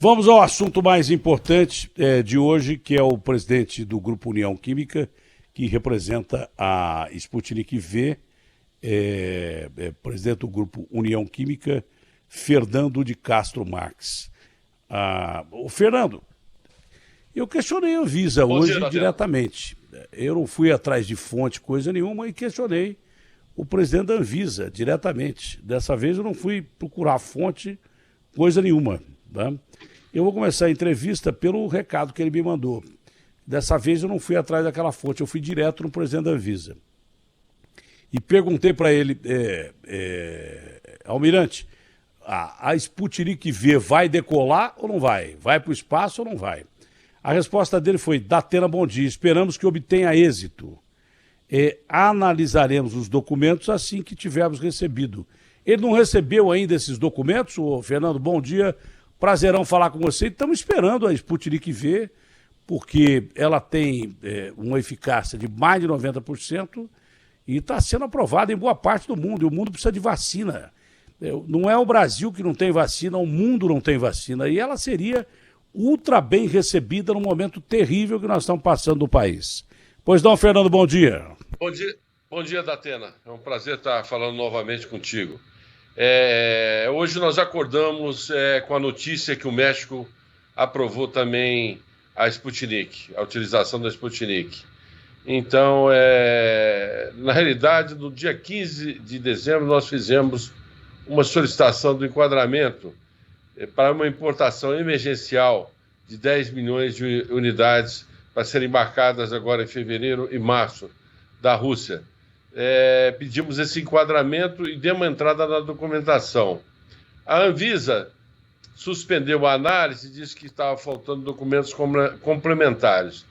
Vamos ao assunto mais importante de hoje, que é o presidente do Grupo União Química, que representa a Sputnik V, presidente do Grupo União Química, Fernando de Castro Marques. O Fernando, eu questionei a Anvisa hoje diretamente. Eu não fui atrás de fonte, coisa nenhuma, e questionei o presidente da Anvisa diretamente. Dessa vez eu não fui procurar fonte, coisa nenhuma. Tá? Eu vou começar a entrevista pelo recado que ele me mandou. Dessa vez eu não fui atrás daquela fonte, eu fui direto no presidente da Anvisa. E perguntei para ele, Almirante, a Sputnik V vai decolar ou não vai? Vai para o espaço ou não vai? A resposta dele foi: Datena, bom dia, esperamos que obtenha êxito. Analisaremos os documentos assim que tivermos recebido. Ele não recebeu ainda esses documentos? Fernando, bom dia, prazerão falar com você. Estamos esperando a Sputnik V, porque ela tem uma eficácia de mais de 90% e está sendo aprovada em boa parte do mundo. E o mundo precisa de vacina. Não é o Brasil que não tem vacina, o mundo não tem vacina. E ela seria ultra bem recebida no momento terrível que nós estamos passando no país. Pois não, Fernando, bom dia. Bom dia, Datena. É um prazer estar falando novamente contigo. Hoje nós acordamos com a notícia que o México aprovou também a Sputnik, a utilização da Sputnik. Então, na realidade, no dia 15 de dezembro, nós fizemos uma solicitação do enquadramento para uma importação emergencial de 10 milhões de unidades para serem embarcadas agora em fevereiro e março da Rússia. Pedimos esse enquadramento e demos entrada na documentação. A Anvisa suspendeu a análise e disse que estava faltando documentos complementares.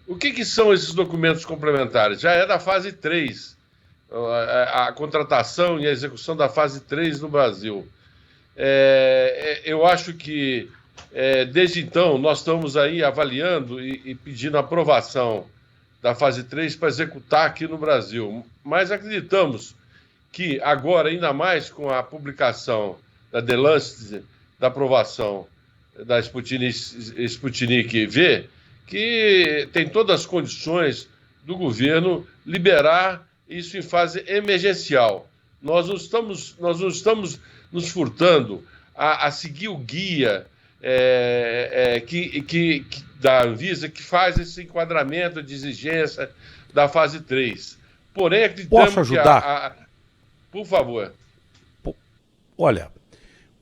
O que são esses documentos complementares? Já é da fase 3, a contratação e a execução da fase 3 no Brasil. Eu acho que, desde então, nós estamos aí avaliando e pedindo aprovação da fase 3 para executar aqui no Brasil. Mas acreditamos que agora, ainda mais com a publicação da The Lancet, da aprovação da Sputnik V, que tem todas as condições do governo liberar isso em fase emergencial. Nós não estamos nos furtando a seguir o guia da Anvisa, que faz esse enquadramento de exigência da fase 3. Porém, acreditamos Posso ajudar? Por favor. Olha,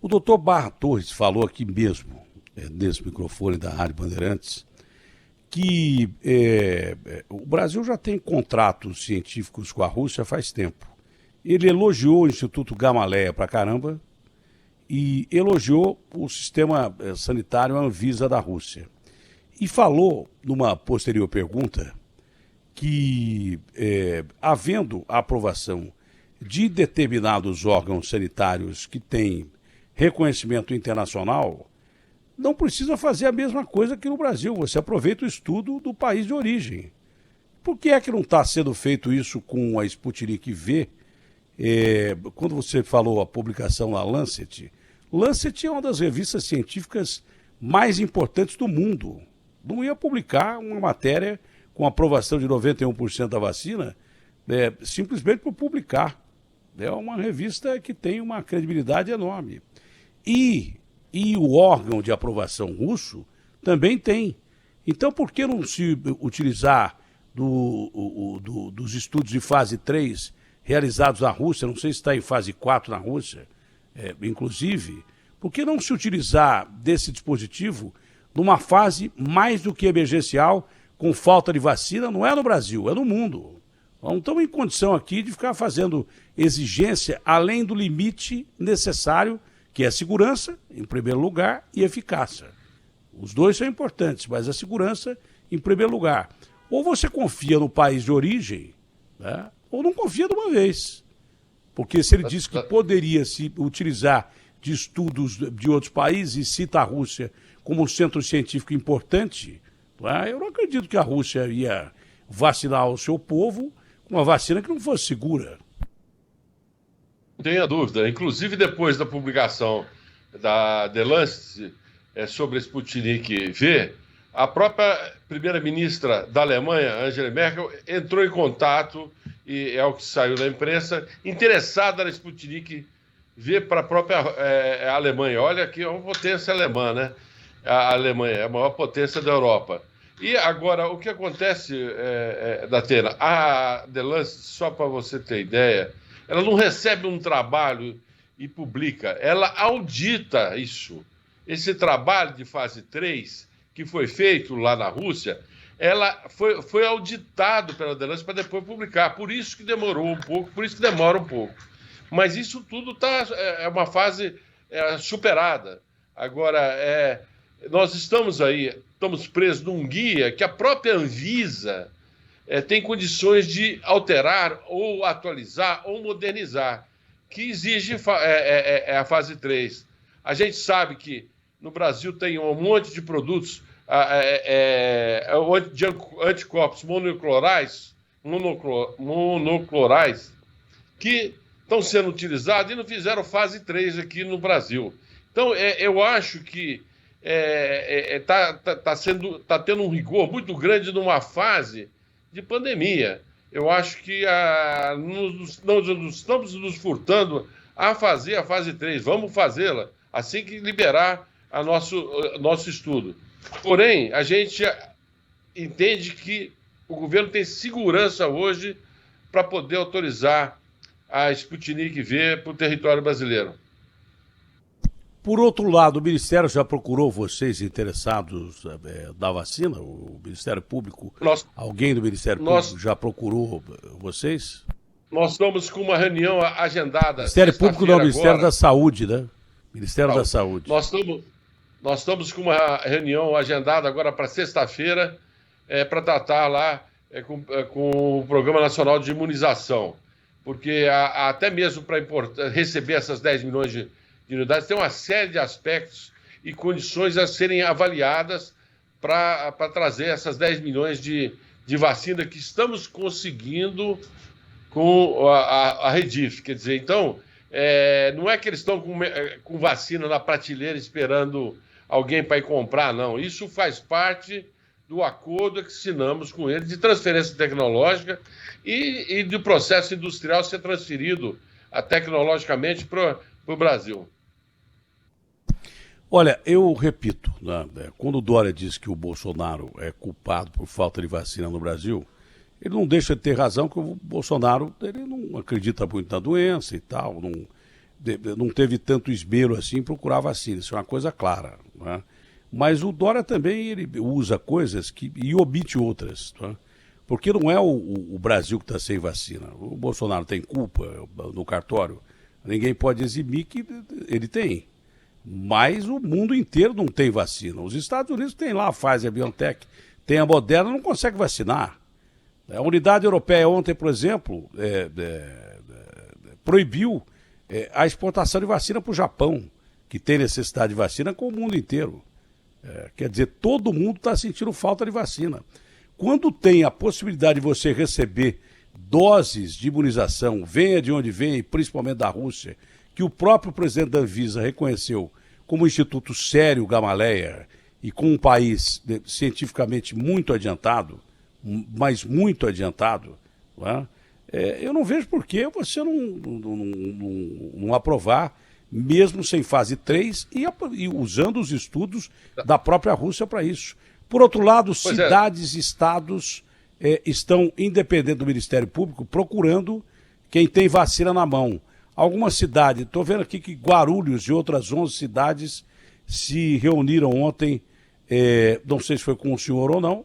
o doutor Barra Torres falou aqui mesmo, nesse microfone da Rádio Bandeirantes, que o Brasil já tem contratos científicos com a Rússia faz tempo. Ele elogiou o Instituto Gamaleia pra caramba e elogiou o sistema sanitário Anvisa da Rússia. E falou, numa posterior pergunta, que havendo a aprovação de determinados órgãos sanitários que têm reconhecimento internacional, não precisa fazer a mesma coisa que no Brasil. Você aproveita o estudo do país de origem. Por que é que não está sendo feito isso com a Sputnik V? Quando você falou a publicação na Lancet é uma das revistas científicas mais importantes do mundo. Não ia publicar uma matéria com aprovação de 91% da vacina simplesmente por publicar. É uma revista que tem uma credibilidade enorme. E o órgão de aprovação russo também tem. Então, por que não se utilizar dos estudos de fase 3 realizados na Rússia? Não sei se está em fase 4 na Rússia, inclusive. Por que não se utilizar desse dispositivo numa fase mais do que emergencial, com falta de vacina? Não é no Brasil, é no mundo. Não estamos em condição aqui de ficar fazendo exigência além do limite necessário, que é segurança, em primeiro lugar, e eficácia. Os dois são importantes, mas a segurança em primeiro lugar. Ou você confia no país de origem, né, ou não confia de uma vez. Porque se ele diz que poderia se utilizar de estudos de outros países e cita a Rússia como um centro científico importante, né, eu não acredito que a Rússia ia vacinar o seu povo com uma vacina que não fosse segura. Não tenha dúvida. Inclusive, depois da publicação da The Lancet, sobre a Sputnik V, a própria primeira-ministra da Alemanha, Angela Merkel, entrou em contato, e é o que saiu da imprensa, interessada na Sputnik V para a própria Alemanha. Olha que é uma potência alemã, né? A Alemanha é a maior potência da Europa. E agora, o que acontece, Datena? A Delance, só para você ter ideia, ela não recebe um trabalho e publica, ela audita isso. Esse trabalho de fase 3, que foi feito lá na Rússia, ela foi auditado pela Delance para depois publicar. Por isso que demorou um pouco, por isso que demora um pouco. Mas isso tudo é uma fase superada. Agora, nós estamos presos num guia que a própria Anvisa tem condições de alterar ou atualizar ou modernizar, que exige a fase 3. A gente sabe que no Brasil tem um monte de produtos de anticorpos monoclorais que estão sendo utilizados e não fizeram fase 3 aqui no Brasil. Então, eu acho que está tendo um rigor muito grande numa fase de pandemia. Eu acho que nós estamos nos furtando a fazer a fase 3. Vamos fazê-la assim que liberar nosso estudo. Porém, a gente entende que o governo tem segurança hoje para poder autorizar a Sputnik V para o território brasileiro. Por outro lado, o Ministério já procurou vocês interessados da vacina? O Ministério Público, alguém do Ministério Público já procurou vocês? Nós estamos com uma reunião agendada. Ministério Público não, Ministério da Saúde, né? Ministério da Saúde. Nós estamos com uma reunião agendada agora para sexta-feira para tratar lá com o Programa Nacional de Imunização. Porque até mesmo para receber essas 10 milhões de unidades, tem uma série de aspectos e condições a serem avaliadas para trazer essas 10 milhões de vacina que estamos conseguindo com a Redif. Quer dizer, então, não é que eles estão com vacina na prateleira esperando alguém para ir comprar, não. Isso faz parte do acordo que assinamos com eles de transferência tecnológica e do processo industrial ser transferido tecnologicamente para o Brasil. Olha, eu repito, né, quando o Dória diz que o Bolsonaro é culpado por falta de vacina no Brasil, ele não deixa de ter razão, que o Bolsonaro ele não acredita muito na doença e tal, não teve tanto esmero assim em procurar vacina, isso é uma coisa clara, né? Mas o Dória também ele usa coisas e omite outras, tá? Porque não é o Brasil que está sem vacina. O Bolsonaro tem culpa no cartório, ninguém pode eximir que ele tem. Mas o mundo inteiro não tem vacina. Os Estados Unidos têm lá a Pfizer, a BioNTech, tem a Moderna, não consegue vacinar. A Unidade Europeia ontem, por exemplo, proibiu a exportação de vacina para o Japão, que tem necessidade de vacina, com o mundo inteiro. Quer dizer, todo mundo está sentindo falta de vacina. Quando tem a possibilidade de você receber doses de imunização, venha de onde venha, principalmente da Rússia, que o próprio presidente da Anvisa reconheceu como um instituto sério, Gamaleia, e com um país cientificamente muito adiantado, mas muito adiantado, não é? Eu não vejo por que você não aprovar, mesmo sem fase 3, e usando os estudos da própria Rússia para isso. Por outro lado, cidades e estados estão, independente do Ministério Público, procurando quem tem vacina na mão. Algumas cidades, estou vendo aqui que Guarulhos e outras 11 cidades se reuniram ontem, não sei se foi com o senhor ou não,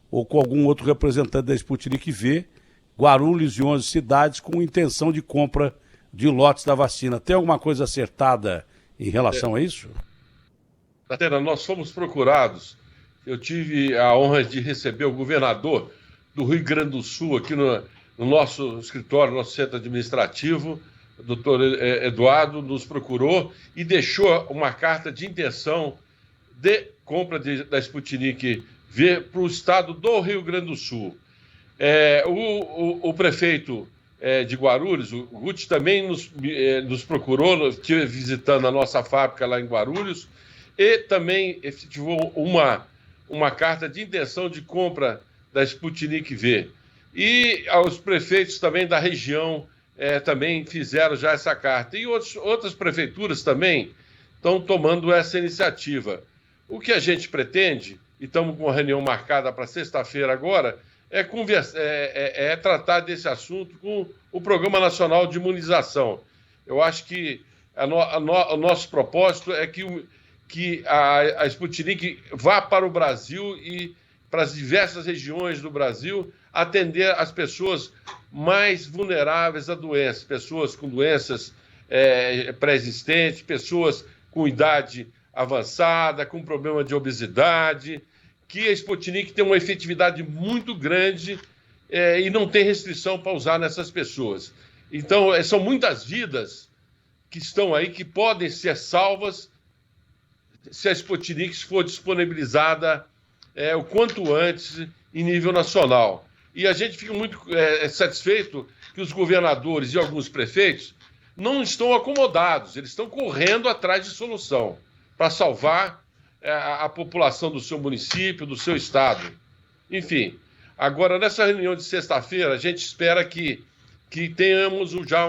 ou com algum outro representante da Sputnik V, Guarulhos e 11 cidades com intenção de compra de lotes da vacina. Tem alguma coisa acertada em relação a isso? Datena, nós fomos procurados. Eu tive a honra de receber o governador do Rio Grande do Sul aqui no nosso escritório, no nosso centro administrativo. O doutor Eduardo nos procurou e deixou uma carta de intenção de compra da Sputnik V para o estado do Rio Grande do Sul. O prefeito de Guarulhos, o Guti, também nos procurou, estive visitando a nossa fábrica lá em Guarulhos, e também efetivou uma carta de intenção de compra da Sputnik V. E os prefeitos também da região também fizeram já essa carta. E outras prefeituras também estão tomando essa iniciativa. O que a gente pretende, e estamos com uma reunião marcada para sexta-feira agora, é tratar desse assunto com o Programa Nacional de Imunização. Eu acho que o nosso propósito é que a Sputnik vá para o Brasil e para as diversas regiões do Brasil atender as pessoas mais vulneráveis à doença, pessoas com doenças pré-existentes, pessoas com idade avançada, com problema de obesidade, que a Sputnik tem uma efetividade muito grande e não tem restrição para usar nessas pessoas. Então, são muitas vidas que estão aí, que podem ser salvas se a Sputnik for disponibilizada o quanto antes em nível nacional. E a gente fica muito satisfeito que os governadores e alguns prefeitos não estão acomodados, eles estão correndo atrás de solução para salvar a população do seu município, do seu estado. Enfim, agora nessa reunião de sexta-feira, a gente espera que tenhamos já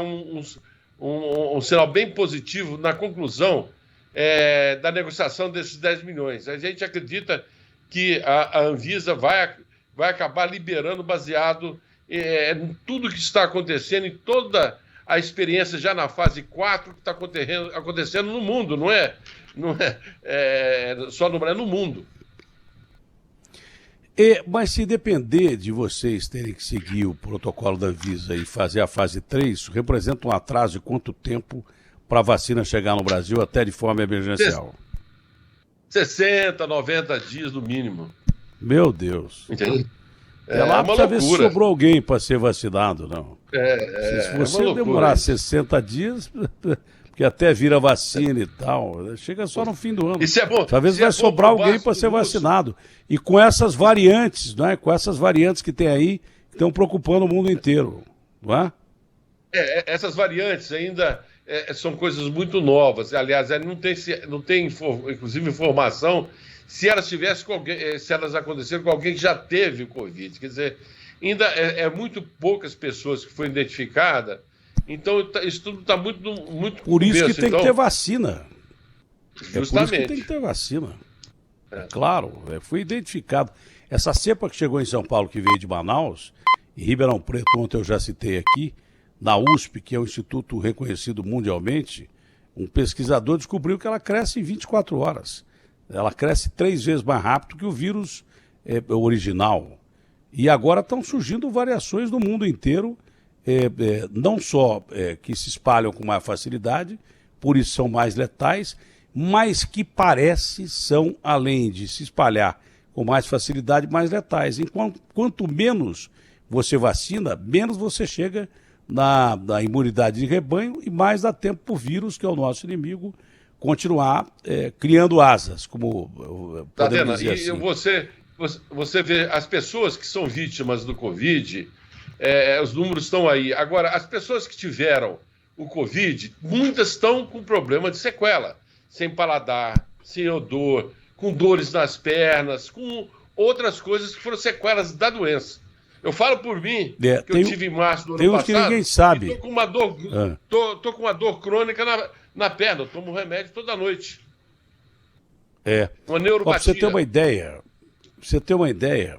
um sinal bem positivo na conclusão da negociação desses 10 milhões. A gente acredita que a Anvisa vai acabar liberando baseado em tudo que está acontecendo, em toda a experiência já na fase 4 que está acontecendo no mundo, não é só no Brasil, no mundo. Mas se depender de vocês terem que seguir o protocolo da Anvisa e fazer a fase 3, isso representa um atraso de quanto tempo para a vacina chegar no Brasil, até de forma emergencial? 60, 90 dias no mínimo. Meu Deus. Entendeu? Lá precisa ver se sobrou alguém para ser vacinado, não. Se você demorar 60 dias, porque até vira vacina e tal, chega só no fim do ano. Isso é bom. Talvez vai sobrar alguém para ser vacinado. E com essas variantes, né? Com essas variantes que tem aí, que estão preocupando o mundo inteiro, não é? Essas variantes ainda são coisas muito novas. Aliás, não tem inclusive informação se elas aconteceram com alguém que já teve o Covid. Quer dizer, ainda é muito poucas pessoas que foram identificadas. Então, isso tudo está muito por isso que tem que ter vacina. Justamente. Por isso que tem que ter vacina. Claro, foi identificado. Essa cepa que chegou em São Paulo, que veio de Manaus, em Ribeirão Preto, ontem eu já citei aqui, na USP, que é um instituto reconhecido mundialmente, um pesquisador descobriu que ela cresce em 24 horas. Ela cresce 3 vezes mais rápido que o vírus original. E agora estão surgindo variações no mundo inteiro, não só que se espalham com mais facilidade, por isso são mais letais, mas que são, além de se espalhar com mais facilidade, mais letais. Quanto menos você vacina, menos você chega na imunidade de rebanho e mais dá tempo para o vírus, que é o nosso inimigo, continuar criando asas, como podemos dizer assim. E você vê as pessoas que são vítimas do Covid, os números estão aí. Agora, as pessoas que tiveram o Covid, muitas estão com problema de sequela, sem paladar, sem odor, com dores nas pernas, com outras coisas que foram sequelas da doença. Eu falo por mim, que eu tive em março do ano passado, que ninguém sabe. Estou com uma dor, tô com uma dor crônica na perna, eu tomo remédio toda noite. Uma neuropatia. Para você ter uma ideia,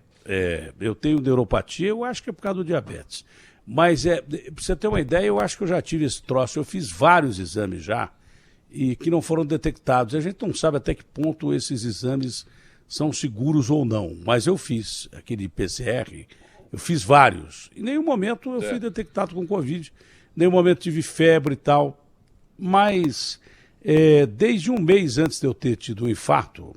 eu tenho neuropatia, eu acho que é por causa do diabetes. Mas, para você ter uma ideia, eu acho que eu já tive esse troço, eu fiz vários exames já, e que não foram detectados. A gente não sabe até que ponto esses exames são seguros ou não, mas eu fiz aquele PCR, eu fiz vários. Em nenhum momento eu fui detectado com Covid, em nenhum momento tive febre e tal. Mas, desde um mês antes de eu ter tido um infarto,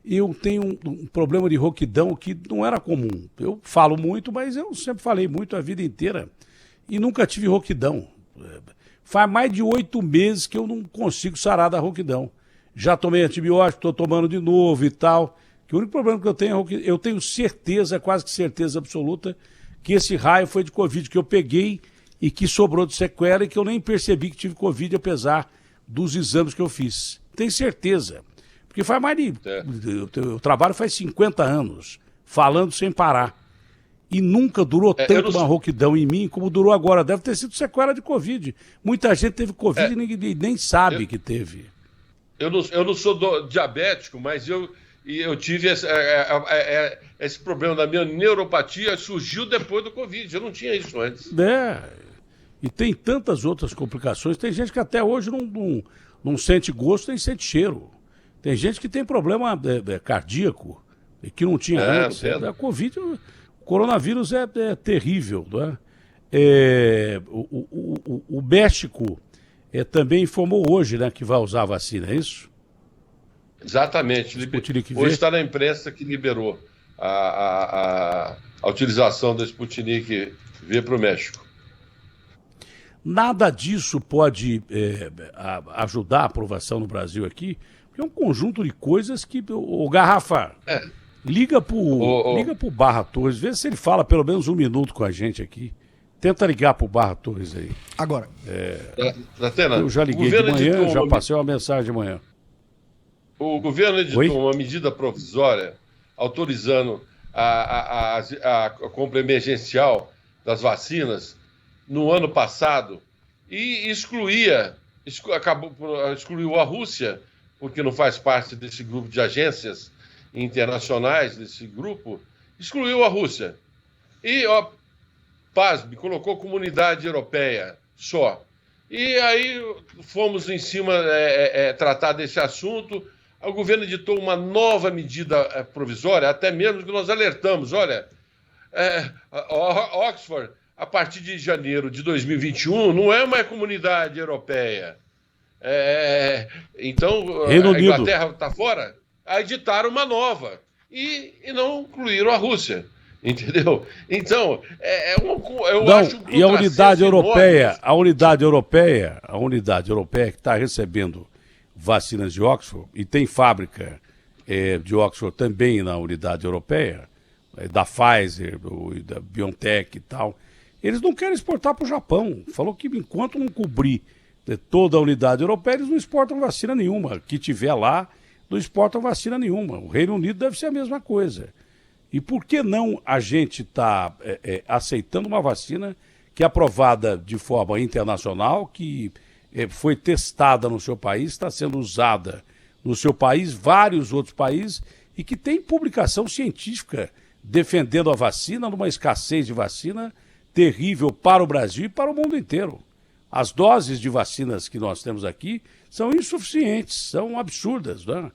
eu tenho um problema de rouquidão que não era comum. Eu falo muito, mas eu sempre falei muito a vida inteira e nunca tive rouquidão. Faz mais de 8 meses que eu não consigo sarar da rouquidão. Já tomei antibiótico, estou tomando de novo e tal. Que o único problema que eu tenho é que eu tenho certeza, quase que certeza absoluta, que esse raio foi de Covid, que eu peguei e que sobrou de sequela e que eu nem percebi que tive Covid, apesar dos exames que eu fiz. Tenho certeza. Porque faz mais de... Eu trabalho faz 50 anos, falando sem parar. E nunca durou tanto uma rouquidão em mim como durou agora. Deve ter sido sequela de Covid. Muita gente teve Covid e ninguém nem sabe que teve. Eu não sou diabético, mas eu tive esse problema da minha neuropatia, surgiu depois do Covid. Eu não tinha isso antes. E tem tantas outras complicações. Tem gente que até hoje não sente gosto nem sente cheiro. Tem gente que tem problema cardíaco e que não tinha antes. A Covid, o coronavírus é terrível. Não é? O México também informou hoje, né, que vai usar a vacina, é isso? Exatamente. Hoje está na imprensa que liberou a utilização da Sputnik V para o México. Nada disso pode ajudar a aprovação no Brasil aqui, porque é um conjunto de coisas que... O Garrafa, liga pro Barra Torres, vê se ele fala pelo menos um minuto com a gente aqui. Tenta ligar pro Barra Torres aí. Agora. Eu já liguei de manhã, já passei uma mensagem de manhã. O governo editou uma medida provisória autorizando a compra emergencial das vacinas no ano passado e excluiu a Rússia, porque não faz parte desse grupo de agências internacionais, desse grupo, excluiu a Rússia. E, pasme, colocou Comunidade Europeia só. E aí fomos em cima tratar desse assunto. O governo editou uma nova medida provisória, até mesmo que nós alertamos. Olha, Oxford, a partir de janeiro de 2021, não é uma comunidade europeia. Então, a Inglaterra está fora, aí editaram uma nova e não incluíram a Rússia. Entendeu? Então, eu acho que e a unidade europeia, a unidade europeia que está recebendo vacinas de Oxford, e tem fábrica de Oxford também na unidade europeia, da Pfizer, da BioNTech e tal, eles não querem exportar para o Japão. Falou que enquanto não cobrir toda a unidade europeia, eles não exportam vacina nenhuma. Que tiver lá, não exportam vacina nenhuma. O Reino Unido deve ser a mesma coisa. E por que não a gente está aceitando uma vacina que é aprovada de forma internacional, que foi testada no seu país, está sendo usada no seu país, vários outros países, e que tem publicação científica defendendo a vacina, numa escassez de vacina terrível para o Brasil e para o mundo inteiro. As doses de vacinas que nós temos aqui são insuficientes, são absurdas, né?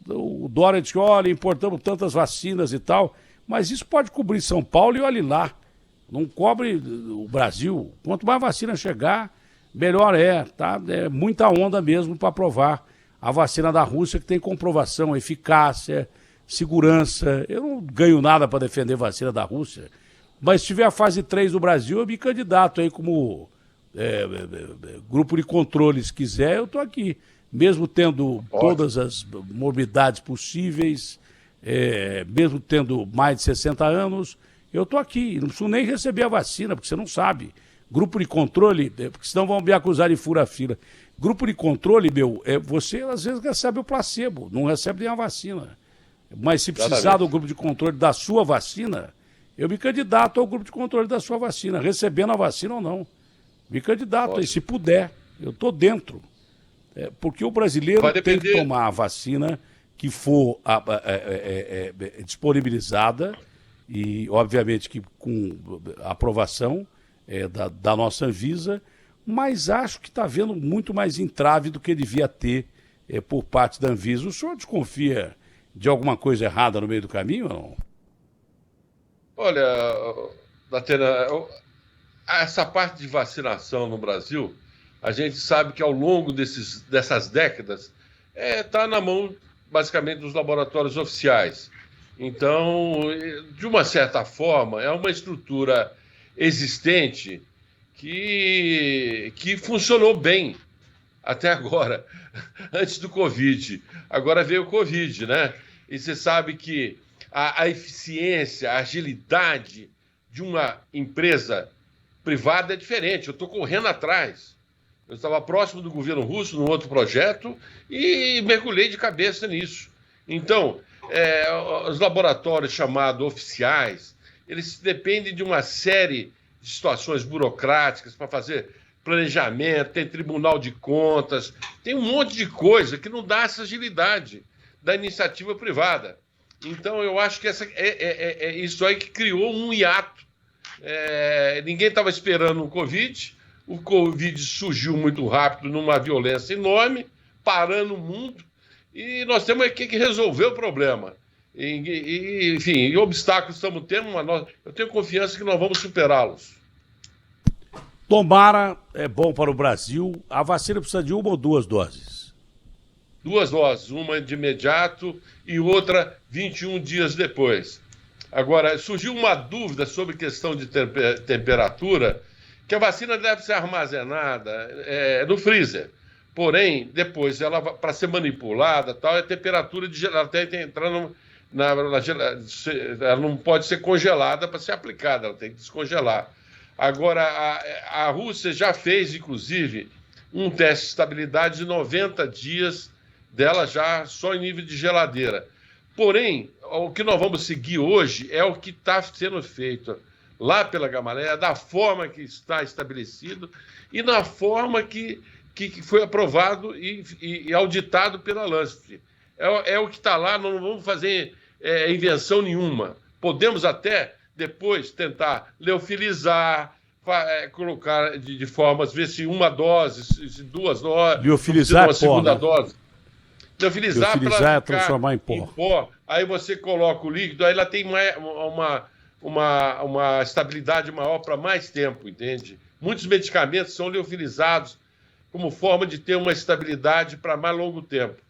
O Dória disse, olha, importamos tantas vacinas e tal, mas isso pode cobrir São Paulo e olhe lá. Não cobre o Brasil. Quanto mais vacina chegar, melhor tá? É muita onda mesmo para aprovar a vacina da Rússia, que tem comprovação, eficácia, segurança. Eu não ganho nada para defender a vacina da Rússia, mas se tiver a fase 3 do Brasil, eu me candidato aí como grupo de controle, se quiser, eu estou aqui. Mesmo tendo todas as morbidades possíveis, mesmo tendo mais de 60 anos, eu estou aqui. Não preciso nem receber a vacina, porque você não sabe. Grupo de controle, porque senão vão me acusar de fura-fila. Grupo de controle, você às vezes recebe o placebo, não recebe nem a vacina. Mas se precisar do grupo de controle da sua vacina, eu me candidato ao grupo de controle da sua vacina, recebendo a vacina ou não. Me candidato aí, se puder. Eu estou dentro. Porque o brasileiro tem que tomar a vacina que for disponibilizada e, obviamente, que com aprovação da nossa Anvisa, mas acho que está havendo muito mais entrave do que devia ter por parte da Anvisa. O senhor desconfia de alguma coisa errada no meio do caminho ou não? Olha, Datena, essa parte de vacinação no Brasil, a gente sabe que ao longo dessas décadas está na mão, basicamente, dos laboratórios oficiais. Então, de uma certa forma, é uma estrutura existente que funcionou bem até agora, antes do Covid. Agora veio o Covid, né? E você sabe que a eficiência, a agilidade de uma empresa privada é diferente. Eu estou correndo atrás. Eu estava próximo do governo russo, num outro projeto, e mergulhei de cabeça nisso. Então, os laboratórios chamados oficiais, eles dependem de uma série de situações burocráticas para fazer planejamento, tem tribunal de contas, tem um monte de coisa que não dá essa agilidade da iniciativa privada. Então, eu acho que isso aí que criou um hiato. Ninguém estava esperando o Covid surgiu muito rápido, numa violência enorme, parando o mundo, e nós temos que resolver o problema. Enfim, obstáculos estamos tendo, eu tenho confiança que nós vamos superá-los. Tomara, é bom para o Brasil. A vacina precisa de 1 ou 2 doses? 2 doses, uma de imediato e outra 21 dias depois. Agora, surgiu uma dúvida sobre questão de temperatura, que a vacina deve ser armazenada no freezer. Porém, depois, ela para ser manipulada, tal, a temperatura de ela tem que entrar ela não pode ser congelada para ser aplicada, ela tem que descongelar. Agora, a Rússia já fez, inclusive, um teste de estabilidade de 90 dias dela já só em nível de geladeira. Porém, o que nós vamos seguir hoje é o que está sendo feito lá pela Gamaleya, da forma que está estabelecido e na forma que foi aprovado e auditado pela Lancet. É o que está lá, não vamos fazer invenção nenhuma. Podemos até depois tentar leofilizar, colocar de forma, às vezes, 1 dose, se 2 doses, liofilizar uma segunda né? dose. Leofilizar para transformar em pó. Aí você coloca o líquido, aí ela tem uma estabilidade maior para mais tempo, entende? Muitos medicamentos são liofilizados como forma de ter uma estabilidade para mais longo tempo.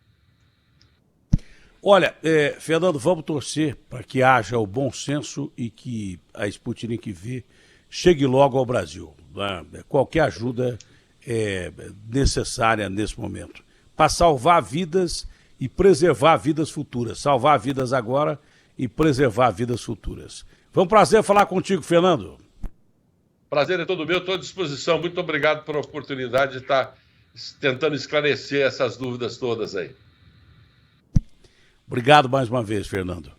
Olha, Fernando, vamos torcer para que haja o bom senso e que a Sputnik V chegue logo ao Brasil. Né? Qualquer ajuda é necessária nesse momento, para salvar vidas e preservar vidas futuras. Salvar vidas agora e preservar vidas futuras. Foi um prazer falar contigo, Fernando. Prazer é todo meu, estou à disposição. Muito obrigado pela oportunidade de estar tentando esclarecer essas dúvidas todas aí. Obrigado mais uma vez, Fernando.